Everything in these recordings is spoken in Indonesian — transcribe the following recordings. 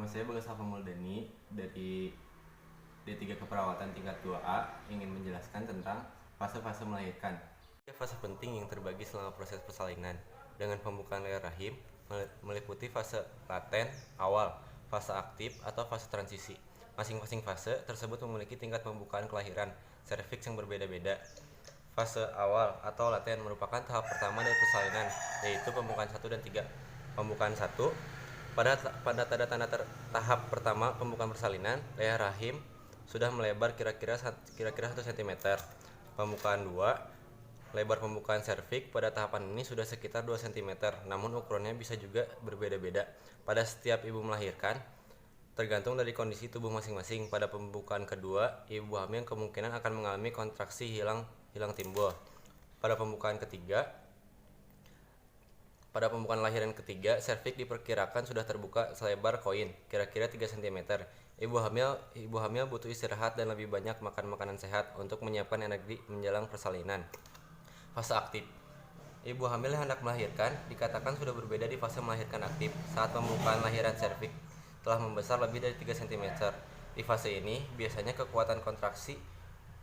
saya Bagas Alfa Muldani dari D3 Keperawatan tingkat 2A ingin menjelaskan tentang fase-fase melahirkan. Fase penting yang terbagi selama proses persalinan dengan pembukaan leher rahim meliputi fase laten, awal, fase aktif, atau fase transisi. Masing-masing fase tersebut memiliki tingkat pembukaan kelahiran serviks yang berbeda-beda. Fase awal atau laten merupakan tahap pertama dari persalinan, yaitu pembukaan 1 dan 3. Pembukaan 1 pada tanda-tanda tahap pertama pembukaan persalinan, leher rahim sudah melebar kira-kira 1 cm. Pembukaan 2, lebar pembukaan serviks pada tahapan ini sudah sekitar 2 cm, namun ukurannya bisa juga berbeda-beda pada setiap ibu melahirkan, tergantung dari kondisi tubuh masing-masing. Pada pembukaan kedua, ibu hamil kemungkinan akan mengalami kontraksi hilang timbul. Pada pembukaan lahiran ketiga, serviks diperkirakan sudah terbuka selebar koin, kira-kira 3 cm. Ibu hamil butuh istirahat dan lebih banyak makan makanan sehat untuk menyiapkan energi menjelang persalinan. Fase aktif. Ibu hamil yang hendak melahirkan dikatakan sudah berbeda di fase melahirkan aktif saat pembukaan lahiran serviks telah membesar lebih dari 3 cm. Di fase ini, biasanya kekuatan kontraksi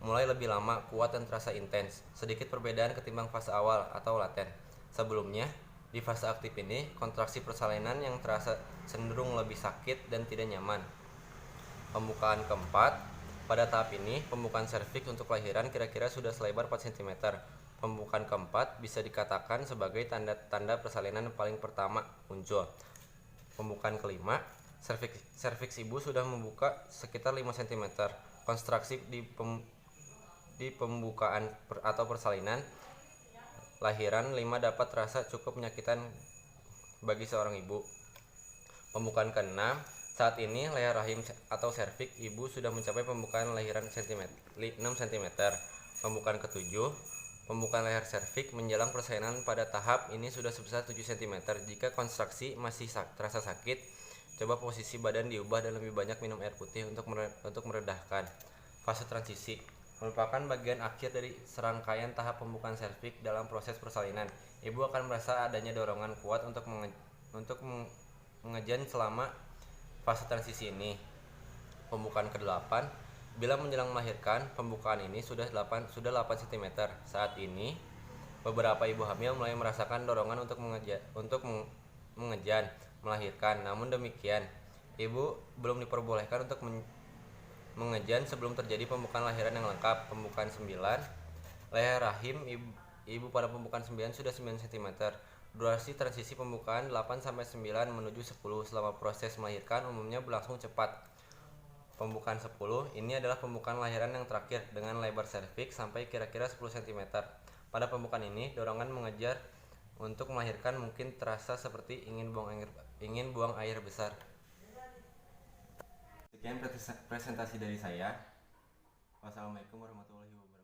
mulai lebih lama, kuat, dan terasa intens, sedikit perbedaan ketimbang fase awal atau laten. Sebelumnya, di fase aktif ini, kontraksi persalinan yang terasa cenderung lebih sakit dan tidak nyaman. Pembukaan keempat. Pada tahap ini, pembukaan serviks untuk kelahiran kira-kira sudah selebar 4 cm. Pembukaan keempat bisa dikatakan sebagai tanda-tanda persalinan paling pertama muncul. Pembukaan kelima, serviks ibu sudah membuka sekitar 5 cm. Kontraksi di pembukaan atau persalinan lahiran 5 dapat terasa cukup menyakitkan bagi seorang ibu. Pembukaan keenam, saat ini leher rahim atau serviks ibu sudah mencapai pembukaan lahiran 6 cm. Pembukaan ketujuh, pembukaan leher serviks menjelang persalinan pada tahap ini sudah sebesar 7 cm. Jika kontraksi masih terasa sakit, coba posisi badan diubah dan lebih banyak minum air putih untuk meredahkan. Fase transisi merupakan bagian akhir dari serangkaian tahap pembukaan serviks dalam proses persalinan. Ibu akan merasa adanya dorongan kuat untuk mengejan selama fase transisi ini. Pembukaan ke-8, bila menjelang melahirkan, pembukaan ini sudah 8 cm. Saat ini, beberapa ibu hamil mulai merasakan dorongan untuk mengejan melahirkan. Namun demikian, ibu belum diperbolehkan untuk mengejan sebelum terjadi pembukaan lahiran yang lengkap. Pembukaan 9, leher rahim ibu pada pembukaan 9 sudah 9 cm. Durasi transisi pembukaan 8-9 menuju 10 selama proses melahirkan umumnya berlangsung cepat. Pembukaan 10, ini adalah pembukaan lahiran yang terakhir dengan lebar serviks sampai kira-kira 10 cm. Pada pembukaan ini, dorongan mengejar untuk melahirkan mungkin terasa seperti ingin buang air besar. Sekian presentasi dari saya. Wassalamualaikum warahmatullahi wabarakatuh.